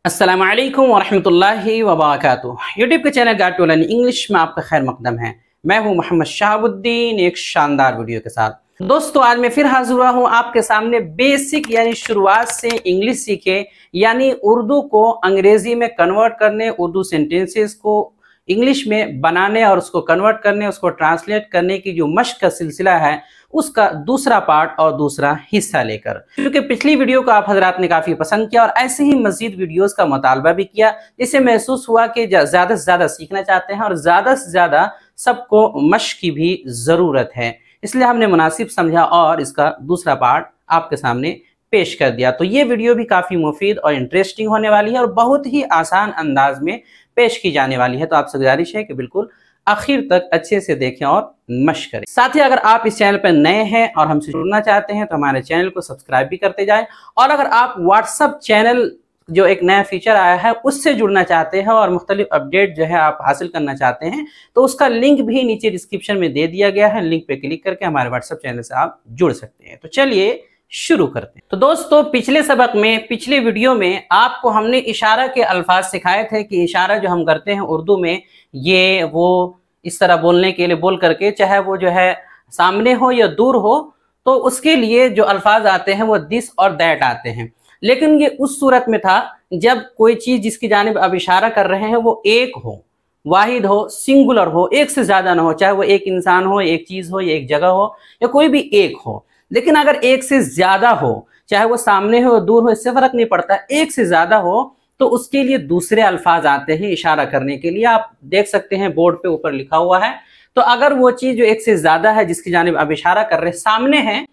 अस्सलामु अलैकुम वरहमतुल्लाहि वबरकातुह। यूट्यूब के channel guide to learn English में आपका खैर मकदम है। मैं हूं मोहम्मद शहाबुद्दीन, एक शानदार वीडियो के साथ। दोस्तों, आज मैं फिर हाजिर हुआ हूं आपके सामने बेसिक यानी शुरुआत से इंग्लिश सीखे यानी उर्दू को अंग्रेजी में कन्वर्ट करने, उर्दू सेंटेंसेस को इंग्लिश में बनाने और उसको कन्वर्ट करने, उसको ट्रांसलेट करने की जो मश्क का सिलसिला है उसका दूसरा पार्ट और दूसरा हिस्सा लेकर, क्योंकि पिछली वीडियो को आप हजरात ने काफी पसंद किया और ऐसे ही मजीद वीडियोस का मुतालबा भी किया, जिससे महसूस हुआ कि ज्यादा से ज्यादा सीखना चाहते हैं और ज्यादा से ज्यादा सबको मश्क की भी जरूरत है। इसलिए हमने मुनासिब समझा और इसका दूसरा पार्ट आपके सामने पेश कर दिया। तो ये वीडियो भी काफी मुफीद और इंटरेस्टिंग होने वाली है और बहुत ही आसान अंदाज में पेश की जाने वाली है। तो आपसे गुजारिश है कि बिल्कुल आखिर तक अच्छे से देखें और मश्क करें। साथ ही अगर आप इस चैनल पर नए हैं और हमसे जुड़ना चाहते हैं तो हमारे चैनल को सब्सक्राइब भी करते जाएं, और अगर आप व्हाट्सएप चैनल जो एक नया फीचर आया है उससे जुड़ना चाहते हैं और मुख्तलिफ अपडेट जो है आप हासिल करना चाहते हैं तो उसका लिंक भी नीचे डिस्क्रिप्शन में दे दिया गया है। लिंक पे क्लिक करके हमारे व्हाट्सएप चैनल से आप जुड़ सकते हैं। तो चलिए शुरू करते हैं। तो दोस्तों, पिछले सबक में, पिछले वीडियो में आपको हमने इशारा के अल्फाज सिखाए थे कि इशारा जो हम करते हैं उर्दू में, ये वो इस तरह बोलने के लिए बोल करके, चाहे वो जो है सामने हो या दूर हो, तो उसके लिए जो अल्फाज आते हैं वो दिस और दैट आते हैं। लेकिन ये उस सूरत में था जब कोई चीज जिसकी जानिब अब इशारा कर रहे हैं वो एक हो, वाहिद हो, सिंगुलर हो, एक से ज्यादा ना हो, चाहे वो एक इंसान हो, एक चीज हो, या एक जगह हो, या कोई भी एक हो। लेकिन अगर एक से ज्यादा हो, चाहे वो सामने हो दूर हो, इससे फर्क नहीं पड़ता, एक से ज्यादा हो तो उसके लिए दूसरे अल्फाज आते हैं इशारा करने के लिए। आप देख सकते हैं बोर्ड पे ऊपर लिखा हुआ है। तो अगर वो चीज जो एक से ज्यादा है जिसकी जानिब अब इशारा कर रहे हैं सामने है,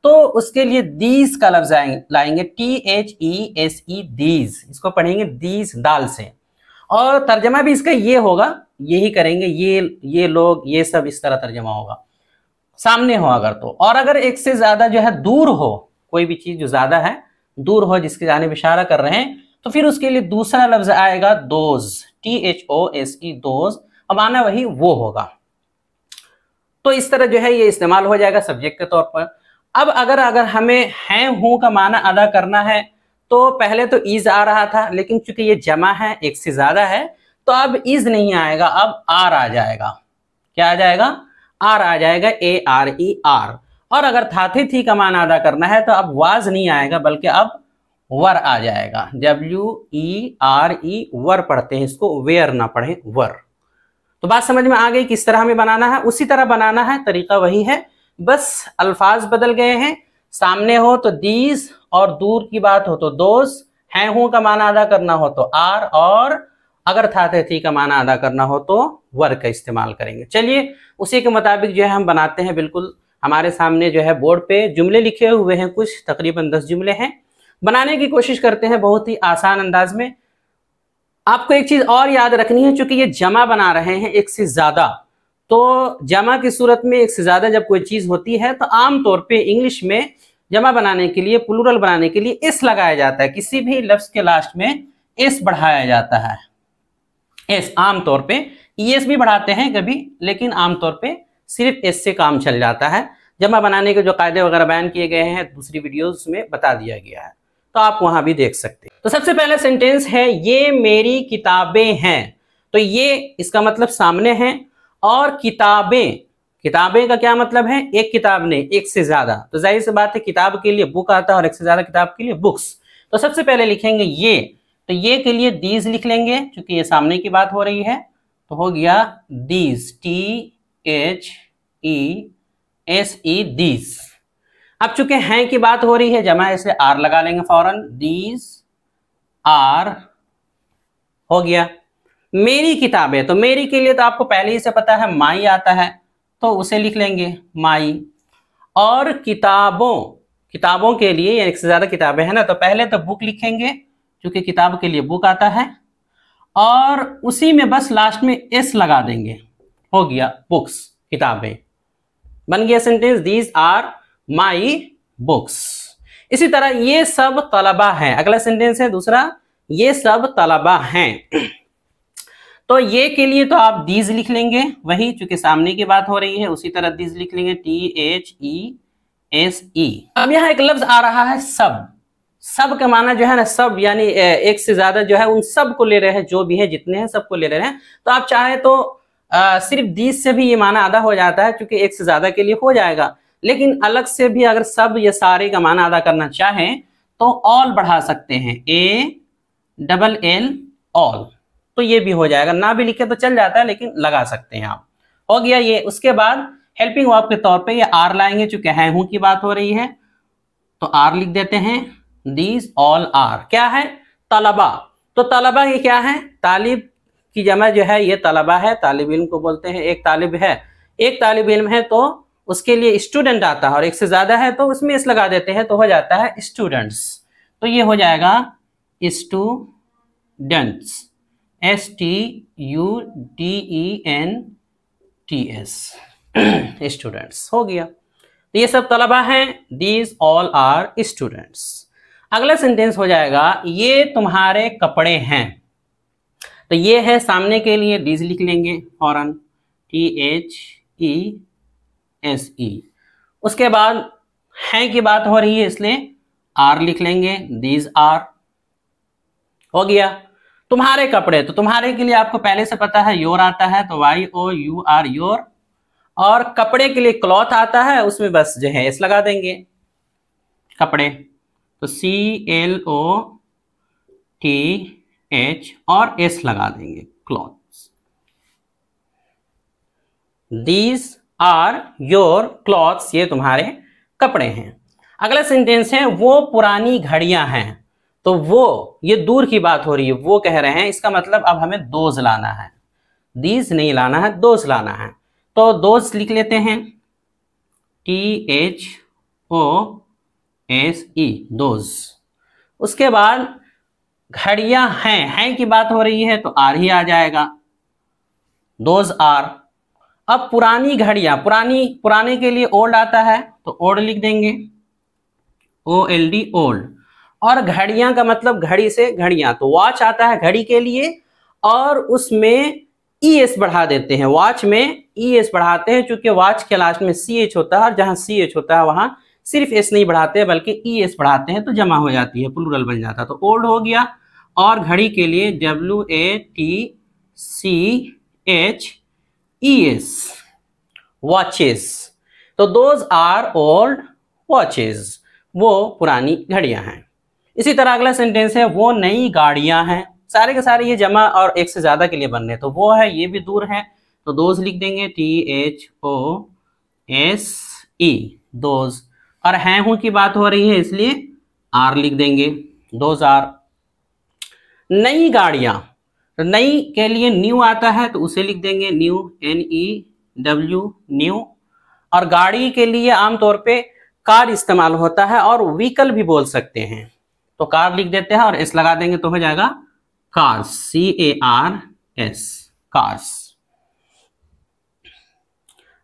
तो उसके लिए दीज का लफ्ज लाएंगे, THESE, दीज। इसको पढ़ेंगे दीज दाल से, और तर्जमा भी इसका ये होगा, यही करेंगे, ये लोग, ये सब, इस तरह तर्जमा होगा सामने हो अगर तो। और अगर एक से ज्यादा जो है दूर हो, कोई भी चीज जो ज्यादा है दूर हो जिसकी जानिब इशारा कर रहे हैं, तो फिर उसके लिए दूसरा लफ्ज आएगा दोज, THOSE, दोज। अब आना वही वो होगा। तो इस तरह जो है ये इस्तेमाल हो जाएगा सब्जेक्ट के तौर पर। अब अगर हमें हैं हूं का माना अदा करना है तो पहले तो ईज आ रहा था, लेकिन चूंकि ये जमा है, एक से ज्यादा है, तो अब ईज नहीं आएगा, अब आर आ जाएगा। क्या आ जाएगा? आर आ जाएगा, ARER। और अगर थाथे थी का माना अदा करना है तो अब वाज नहीं आएगा, बल्कि अब वर आ जाएगा, WERE, वर पढ़ते हैं इसको, वेयर ना पढ़े, वर। तो बात समझ में आ गई किस तरह हमें बनाना है? उसी तरह बनाना है, तरीका वही है, बस अल्फाज बदल गए हैं। सामने हो तो दीज, और दूर की बात हो तो दोज, हैं हूं का माना अदा करना हो तो आर, और अगर था थी का माना अदा करना हो तो वर का इस्तेमाल करेंगे। चलिए उसी के मुताबिक जो है हम बनाते हैं। बिल्कुल हमारे सामने जो है बोर्ड पे जुमले लिखे हुए हैं, कुछ तकरीबन 10 जुमले हैं। बनाने की कोशिश करते हैं बहुत ही आसान अंदाज में। आपको एक चीज और याद रखनी है, चूंकि ये जमा बना रहे हैं एक से ज्यादा, तो जमा की सूरत में एक से ज्यादा जब कोई चीज होती है तो आमतौर पे इंग्लिश में जमा बनाने के लिए, प्लूरल बनाने के लिए एस लगाया जाता है। किसी भी लफ्ज के लास्ट में एस बढ़ाया जाता है, एस। आमतौर पे ES भी बढ़ाते हैं कभी, लेकिन आमतौर पे सिर्फ एस से काम चल जाता है। जमा बनाने के जो कायदे वगैरह बयान किए गए हैं दूसरी वीडियोस में बता दिया गया है, तो आप वहां भी देख सकते हैं। तो सबसे पहला सेंटेंस है, ये मेरी किताबें हैं। तो ये इसका मतलब सामने है, और किताबें, किताबें का क्या मतलब है? एक किताब नहीं, एक से ज्यादा। तो जाहिर सी बात है किताब के लिए बुक आता है और एक से ज्यादा किताब के लिए बुक्स। तो सबसे पहले लिखेंगे ये, तो ये के लिए दीज लिख लेंगे, क्योंकि ये सामने की बात हो रही है, तो हो गया दीज, THESE, दीज। अब चूंकि हैं की बात हो रही है, जमा इसलिए आर लगा लेंगे फौरन, दीज आर हो गया। मेरी किताबें, तो मेरी के लिए तो आपको पहले ही से पता है माई आता है, तो उसे लिख लेंगे माई। और किताबों, किताबों के लिए एक से ज्यादा किताबें हैं ना, तो पहले तो बुक लिखेंगे क्योंकि किताब के लिए बुक आता है, और उसी में बस लास्ट में एस लगा देंगे, हो गया बुक्स, किताबें। बन गया sentence, these are my books. इसी तरह ये सब तलबा हैं, अगला सेंटेंस है दूसरा, ये सब तलबा हैं। तो ये के लिए तो आप दीज लिख लेंगे, वही चूंकि सामने की बात हो रही है, उसी तरह दीज लिख लेंगे, THESE। अब यहां एक लफ्ज आ रहा है सब। सब का माना जो है ना, सब यानी एक से ज्यादा जो है उन सब को ले रहे हैं, जो भी है जितने हैं सबको ले रहे हैं। तो आप चाहे तो सिर्फ दीज से भी ये माना आधा हो जाता है, क्योंकि एक से ज्यादा के लिए हो जाएगा। लेकिन अलग से भी अगर सब या सारे का माना अदा करना चाहें तो ऑल बढ़ा सकते हैं, ALL ऑल, तो ये भी हो जाएगा। ना भी लिखे तो चल जाता है, लेकिन लगा सकते हैं आप। हो गया ये। उसके बाद हेल्पिंग वर्ब के तौर पे ये आर लाएंगे, चूंकि है हूं की बात हो रही है तो आर लिख देते हैं। दीज ऑल आर क्या है? तलबा। तो तलबा ये क्या है? तालिब की जमा जो है ये तलबा है, तालिब इल्म को बोलते हैं। एक तालिब है, एक तालिब इल्म है तो उसके लिए स्टूडेंट आता है, और एक से ज्यादा है तो उसमें इस लगा देते हैं तो हो जाता है स्टूडेंट्स। तो ये हो जाएगा स्टूडेंट्स, STUDENTS, स्टूडेंट्स हो गया। तो ये सब तलबा हैं, दीज ऑल आर स्टूडेंट्स। अगला सेंटेंस हो जाएगा ये तुम्हारे कपड़े हैं। तो ये है सामने के लिए दीज लिख लेंगे फौरन, THESE। उसके बाद हैं की बात हो रही है इसलिए आर लिख लेंगे, दीज आर हो गया। तुम्हारे कपड़े, तो तुम्हारे के लिए आपको पहले से पता है योर आता है, तो YOUR योर। और कपड़े के लिए क्लॉथ आता है, उसमें बस जो है एस लगा देंगे, कपड़े, तो CLOTH और एस लगा देंगे, clothes. These are your clothes, ये तुम्हारे कपड़े हैं। अगला सेंटेंस है वो पुरानी घड़ियां हैं। तो वो, ये दूर की बात हो रही है, वो कह रहे हैं, इसका मतलब अब हमें दोज लाना है, दीज नहीं लाना है, दोज लाना है। तो दोज लिख लेते हैं, THOSE, दोज। उसके बाद घड़ियां हैं की बात हो रही है तो आर ही आ जाएगा, दोज आर। अब पुरानी घड़ियां, पुराने के लिए ओल्ड आता है तो ओल्ड लिख देंगे, OLD ओल्ड। और घड़ियां का मतलब घड़ी से घड़ियां, तो वॉच आता है घड़ी के लिए, और उसमें ES बढ़ा देते हैं, वॉच में ES बढ़ाते हैं, चूंकि वॉच के लास्ट में CH होता है, और जहां CH होता है वहां सिर्फ S नहीं बढ़ाते बल्कि ES बढ़ाते हैं, तो जमा हो जाती है, प्लूरल बन जाता है। तो ओल्ड हो गया। और घड़ी के लिए WATCHES, वॉचेस। तो दोज आर ओल्ड वॉचेस, वो पुरानी घड़ियां हैं। इसी तरह अगला सेंटेंस है वो नई गाड़ियां हैं। सारे के सारे ये जमा और एक से ज्यादा के लिए बन रहे, तो वो है, ये भी दूर है, तो दोज लिख देंगे, THOSE, दोज। और हैं हूं की बात हो रही है इसलिए आर लिख देंगे, दोज आर। नई गाड़ियां, तो नई के लिए न्यू आता है तो उसे लिख देंगे, न्यू, NEW, न्यू। और गाड़ी के लिए आमतौर पे कार इस्तेमाल होता है, और व्हीकल भी बोल सकते हैं, तो कार लिख देते हैं और एस लगा देंगे तो हो जाएगा कार्स, CARS, कार्स।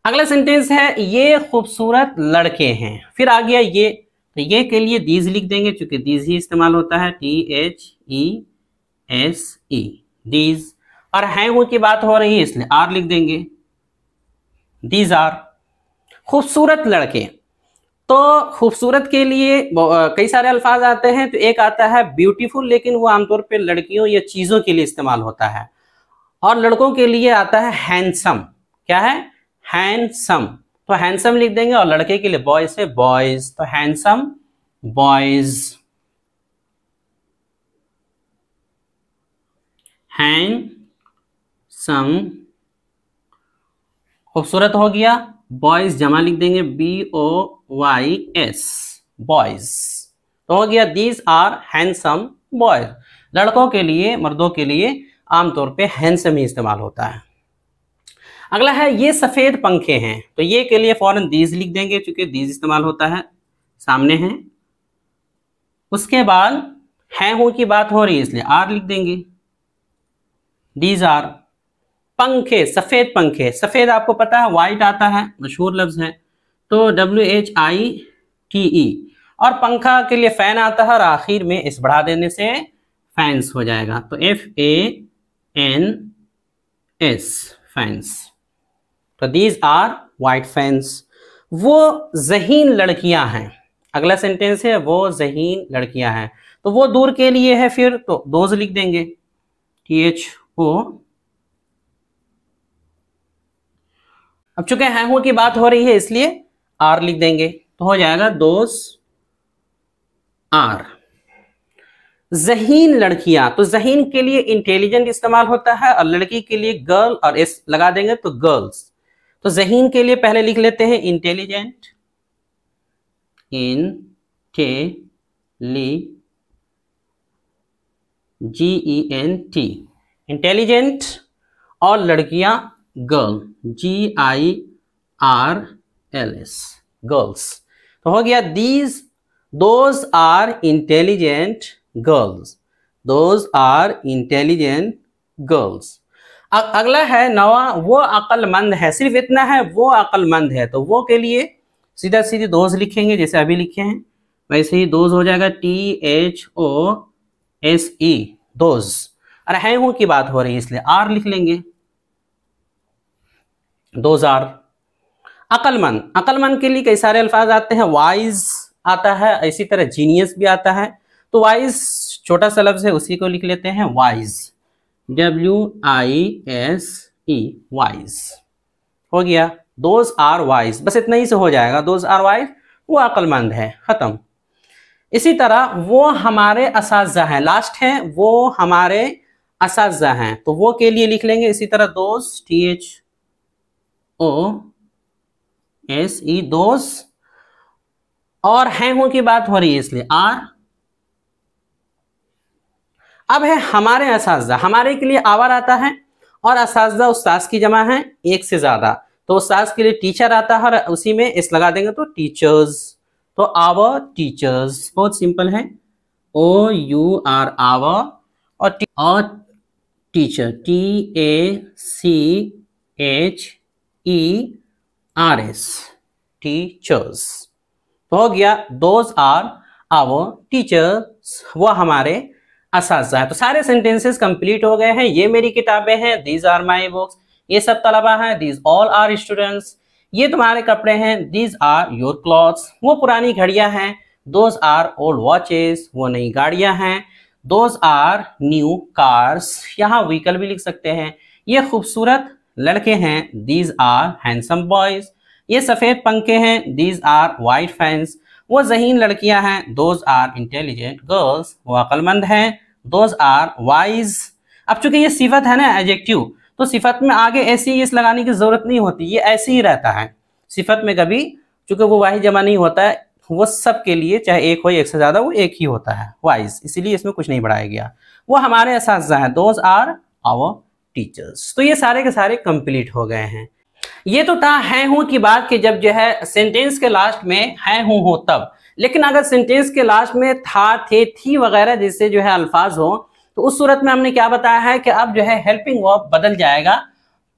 अगला सेंटेंस है ये खूबसूरत लड़के हैं। फिर आ गया ये, तो ये के लिए दीज लिख देंगे, चूंकि दीज ही इस्तेमाल होता है, THESE, दीज। और हैं वो की बात हो रही है इसलिए आर लिख देंगे, दीज आर। खूबसूरत लड़के, तो खूबसूरत के लिए कई सारे अल्फाज आते हैं। तो एक आता है ब्यूटीफुल, लेकिन वो आमतौर पे लड़कियों या चीजों के लिए इस्तेमाल होता है। और लड़कों के लिए आता है हैंडसम। क्या है? हैंडसम, तो हैंडसम लिख देंगे। और लड़के के लिए बॉयज है, बॉयज, तो हैंडसम बॉयज, हैंडसम खूबसूरत हो गया। बॉयज जमा लिख देंगे, BOYS, बॉयज, तो हो गया दीज आर हैंडसम बॉयज। लड़कों के लिए, मर्दों के लिए आमतौर पे हैंडसम ही इस्तेमाल होता है। अगला है ये सफेद पंखे हैं। तो ये के लिए फौरन दीज लिख देंगे, क्योंकि दीज इस्तेमाल होता है, सामने हैं। उसके बाद हैं हो की बात हो रही है इसलिए आर लिख देंगे, दीज आर। पंखे, सफेद पंखे, सफेद आपको पता है व्हाइट आता है, मशहूर लफ्ज है, तो WHITE। और पंखा के लिए फैन आता है, और आखिर में इस बढ़ा देने से फैंस हो जाएगा, तो FANS, फैंस। तो दीज आर व्हाइट फैंस। वो ज़हीन लड़कियां हैं। अगला सेंटेंस है वो ज़हीन लड़कियां हैं, तो वो दूर के लिए है, फिर तो दोज लिख देंगे, THO। अब चूंकि हैं हूं की बात हो रही है इसलिए आर लिख देंगे, तो हो जाएगा दोज आर। ज़हीन लड़कियां, तो ज़हीन के लिए इंटेलिजेंट इस्तेमाल होता है और लड़की के लिए गर्ल, और एस लगा देंगे तो गर्ल्स। तो ज़हीन के लिए पहले लिख लेते हैं इंटेलिजेंट, GENT, इंटेलिजेंट, और लड़कियां गर्ल, GIRLS, गर्ल्स। तो हो गया those are intelligent girls, those are intelligent girls. अगला है नवा, वो अक्लमंद है, सिर्फ इतना है वो अक्लमंद है, तो वो के लिए सीधा सीधे दोज लिखेंगे, जैसे अभी लिखे हैं वैसे ही दोज हो जाएगा, THOSE, दोज। और हैं हूं की बात हो रही है इसलिए आर लिख लेंगे, दोज आर। अक्लमंद, अक्लमंद के लिए कई सारे अल्फाज आते हैं, वाइज आता है, इसी तरह जीनियस भी आता है। तो वाइज छोटा सा लफ्ज है, उसी को लिख लेते हैं वाइज, WISE, वाइज। हो गया दोज आर वाइज, बस इतना ही से हो जाएगा, दोज आर वाइज, वो अक्लमंद है, खत्म। इसी तरह वो हमारे असातिज़ा हैं, लास्ट है वो हमारे असातिज़ा हैं, तो वो के लिए लिख लेंगे इसी तरह दोज, THOSE, दोज। और हैं हूं की बात हो रही है इसलिए आर। अब है हमारे असातिज़ा, हमारे के लिए आवर आता है, और असातिज़ा उस्ताद की जमा है एक से ज्यादा, तो उस्ताद के लिए टीचर आता है, और उसी में इस लगा देंगे तो टीचर्स, तो आवर टीचर्स, बहुत सिंपल है, OUR आवर, और टीचर TACHERS, टीचर्स। तो हो गया दोज आर आवर टीचर्स, वो हमारे असातिज़ा है। तो सारे सेंटेंसेस कंप्लीट हो गए हैं। ये मेरी किताबें हैं, दीज आर माई बुक्स, ये सब तलबा हैं, दीज ऑल आर स्टूडेंट्स। ये तुम्हारे कपड़े हैं, दीज आर योर क्लॉथ्स। वो पुरानी घड़ियां हैं, दोज आर ओल्ड वॉचेस, वो नई गाड़ियां हैं। दोज आर न्यू कार्स, यहाँ व्हीकल भी लिख सकते हैं। ये खूबसूरत लड़के हैं, दीज आर हैंडसम बॉयज। ये सफ़ेद पंखे हैं, दीज आर वाइट फैंस। वो ज़हीन लड़कियां हैं, दोज आर इंटेलिजेंट गर्ल्स, वो अक्लमंद हैं, दोज आर वाइज। अब चूंकि ये सिफत है ना एडजेक्टिव, तो सिफत में आगे ऐसी इस लगाने की जरूरत नहीं होती, ये ऐसे ही रहता है। सिफत में कभी चूंकि वो वाहिद जमा नहीं होता है, वो सब के लिए चाहे एक हो एक से ज्यादा, वो एक ही होता है, वाइज, इसीलिए इसमें कुछ नहीं बढ़ाया गया। वो हमारे असातिज़ा हैं, दोज आर आवर टीचर्स। तो ये सारे के सारे कंप्लीट हो गए हैं। ये तो था हैं हूं की बात कि जब जो है सेंटेंस के लास्ट में हैं हूं हो तब, लेकिन अगर सेंटेंस के लास्ट में था, थे, थी वगैरह जैसे जो है अल्फाज हो, तो उस सूरत में हमने क्या बताया है कि अब जो है हेल्पिंग वर्ब बदल जाएगा,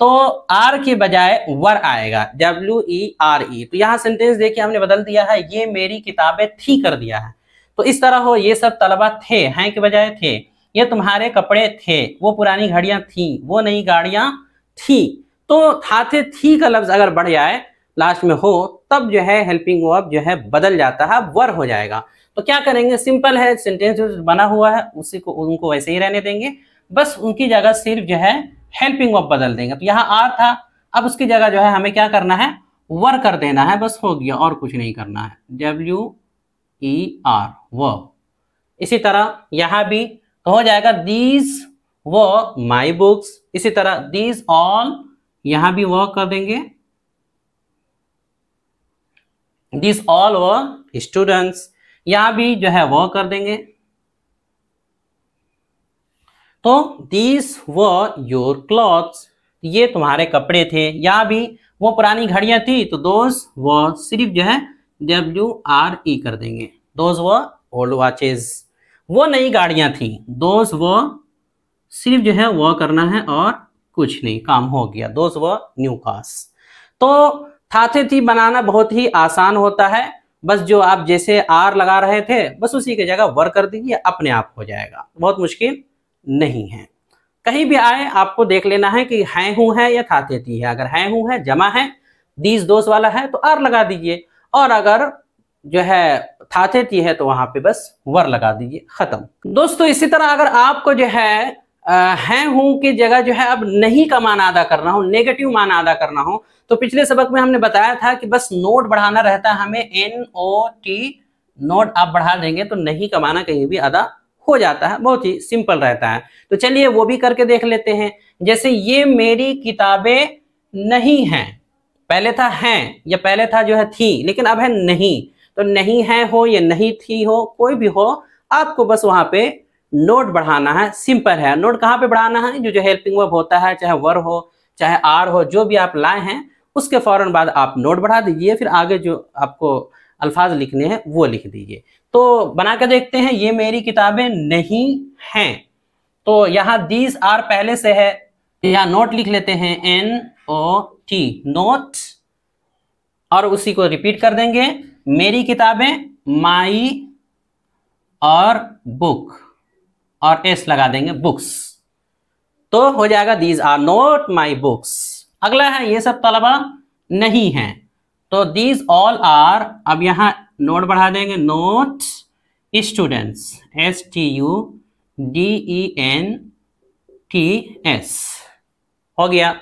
तो आर के बजाय वर आएगा, WERE। तो यहाँ सेंटेंस देखिए हमने बदल दिया है, ये मेरी किताबें थी कर दिया है। तो इस तरह हो, ये सब तलबा थे, हैं के बजाय थे। ये तुम्हारे कपड़े थे, वो पुरानी घड़ियां थी, वो नई गाड़ियां थी। तो था, थे, थी का लफ्ज अगर बढ़ जाए लास्ट में हो, तब जो है हेल्पिंग वर्ब जो है बदल जाता है, वर हो जाएगा। तो क्या करेंगे, सिंपल है, सेंटेंस बना हुआ है उसी को उनको वैसे ही रहने देंगे, बस उनकी जगह सिर्फ जो है हेल्पिंग वर्ब बदल देंगे। तो यहाँ आर था, अब उसकी जगह जो है हमें क्या करना है, वर कर देना है, बस हो गया, और कुछ नहीं करना है, WER वर्ब। इसी तरह यहाँ भी तो हो जाएगा दीज वर माई बुक्स। इसी तरह दीज ऑल, यहां भी वर्क कर देंगे, दिस ऑल वर स्टूडेंट्स, यहां भी जो है वर्क कर देंगे। तो दिस वर योर क्लॉथ्स, ये तुम्हारे कपड़े थे। यहां भी वो पुरानी घड़ियां थी, तो दोज वर सिर्फ जो है WRE कर देंगे, दोज वर ओल्ड वॉचेस। वो नई गाड़ियां थी, दोज वर सिर्फ जो है वो करना है और कुछ नहीं, काम हो गया, दोज वर न्यू कार्स। तो था, थे, थी बनाना बहुत ही आसान होता है, बस जो आप जैसे आर लगा रहे थे बस उसी की जगह वर कर दीजिए, अपने आप हो जाएगा, बहुत मुश्किल नहीं है। कहीं भी आए आपको देख लेना है कि हैं हूं है या था, थे, थी है। अगर हैं हूं है, जमा है, दीज दोस्त वाला है, तो आर लगा दीजिए, और अगर जो है थाथे ती है तो वहां पे बस वर लगा दीजिए, खत्म। दोस्तों इसी तरह अगर आपको जो है हूं की जगह जो है अब नहीं का मान अदा करना हो, नेगेटिव मान अदा करना हो, तो पिछले सबक में हमने बताया था कि बस नोट बढ़ाना रहता है हमें, NOT नोट आप बढ़ा देंगे तो नहीं का माना कहीं भी अदा हो जाता है, बहुत ही सिंपल रहता है। तो चलिए वो भी करके देख लेते हैं। जैसे ये मेरी किताबें नहीं हैं, पहले था हैं या पहले था जो है थी, लेकिन अब है नहीं, तो नहीं है हो या नहीं थी हो, कोई भी हो, आपको बस वहां पे नोट बढ़ाना है, सिंपल है। नोट कहाँ पे बढ़ाना है, जो हेल्पिंग वर्ब होता है, चाहे वर हो चाहे आर हो, जो भी आप लाए हैं उसके फौरन बाद आप नोट बढ़ा दीजिए, फिर आगे जो आपको अल्फाज लिखने हैं वो लिख दीजिए। तो बना के देखते हैं, ये मेरी किताबें नहीं हैं, तो यहाँ दीज आर पहले से है, यहाँ नोट लिख लेते हैं, NOT नोट, और उसी को रिपीट कर देंगे, मेरी किताबें, माई और बुक, और एस लगा देंगे बुक्स, तो हो जाएगा these are not my books. अगला है ये सब तलबा नहीं है, तो दीज ऑल आर, अब यहां नोट बढ़ा देंगे, नोट स्टूडेंट्स, STUDENTS हो गया।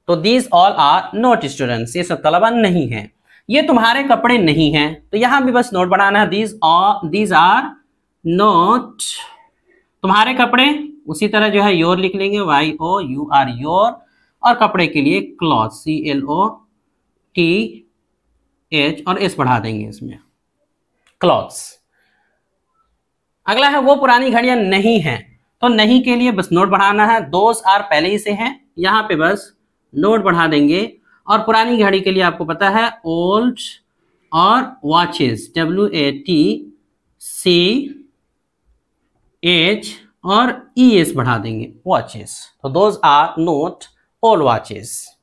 तो these all are not students, ये सब तलबा नहीं है। ये तुम्हारे कपड़े नहीं हैं, तो यहां भी बस नोट बढ़ाना है, दीज आर नोट तुम्हारे कपड़े, उसी तरह जो है योर लिख लेंगे, YOUR योर, और कपड़े के लिए क्लॉथ, CLOTH, और एस बढ़ा देंगे इसमें, क्लॉथ्स। अगला है वो पुरानी घड़ियां नहीं हैं, तो नहीं के लिए बस नोट बढ़ाना है, दोस आर पहले ही से हैं, यहाँ पे बस नोट बढ़ा देंगे। और पुरानी घड़ी के लिए आपको पता है ओल्ड और वॉचेस, WATCH और ES बढ़ा देंगे, वॉचेस, तो those are not all watches.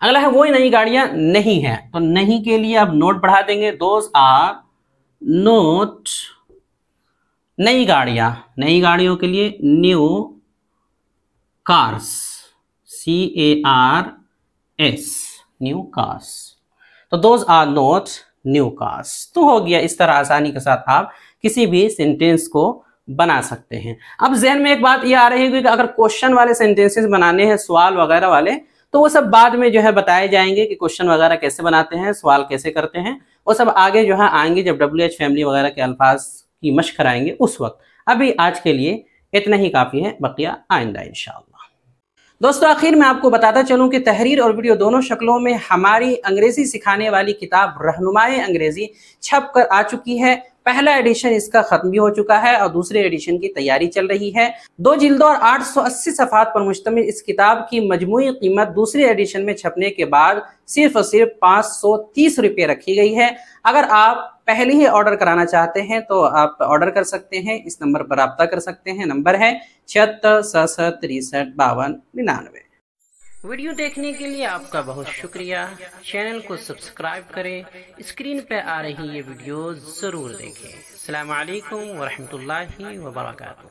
अगला है वो नई गाड़ियां नहीं है, तो नहीं के लिए अब नोट बढ़ा देंगे, दोज आर नोट नई गाड़ियां, नई गाड़ियों के लिए new cars, CARS new cars, तो those are not new cars. तो हो गया, इस तरह आसानी के साथ आप किसी भी सेंटेंस को बना सकते हैं। अब ज़हन में एक बात ये आ रही है कि अगर क्वेश्चन वाले सेंटेंसेस बनाने हैं, सवाल वगैरह वाले, तो वो सब बाद में जो है बताए जाएंगे कि क्वेश्चन वगैरह कैसे बनाते हैं, सवाल कैसे करते हैं, वो सब आगे जो है आएंगे जब WH फैमिली वगैरह के अल्फाज की मशक कराएंगे उस वक्त। अभी आज के लिए इतना ही काफ़ी है, बकिया आइंदा इंशाअल्लाह। दोस्तों आखिर में आपको बताता चलूं कि तहरीर और वीडियो दोनों शक्लों में हमारी अंग्रेजी सिखाने वाली किताब रहनुमाए अंग्रेजी छप कर आ चुकी है। पहला एडिशन इसका खत्म भी हो चुका है और दूसरे एडिशन की तैयारी चल रही है। 2 जिल्दों और 880 सफ़हात पर मुश्तमिल इस किताब की मजमूई कीमत दूसरे एडिशन में छपने के बाद सिर्फ और सिर्फ 530 रुपये रखी गई है। अगर आप पहले ही ऑर्डर कराना चाहते हैं तो आप ऑर्डर कर सकते हैं, इस नंबर पर रब्ता कर सकते हैं। नंबर है 76 67 63 52 99। वीडियो देखने के लिए आपका बहुत शुक्रिया। चैनल को सब्सक्राइब करें, स्क्रीन पे आ रही ये वीडियो जरूर देखें। अस्सलाम वालेकुम व रहमतुल्लाहि व बरकातहू।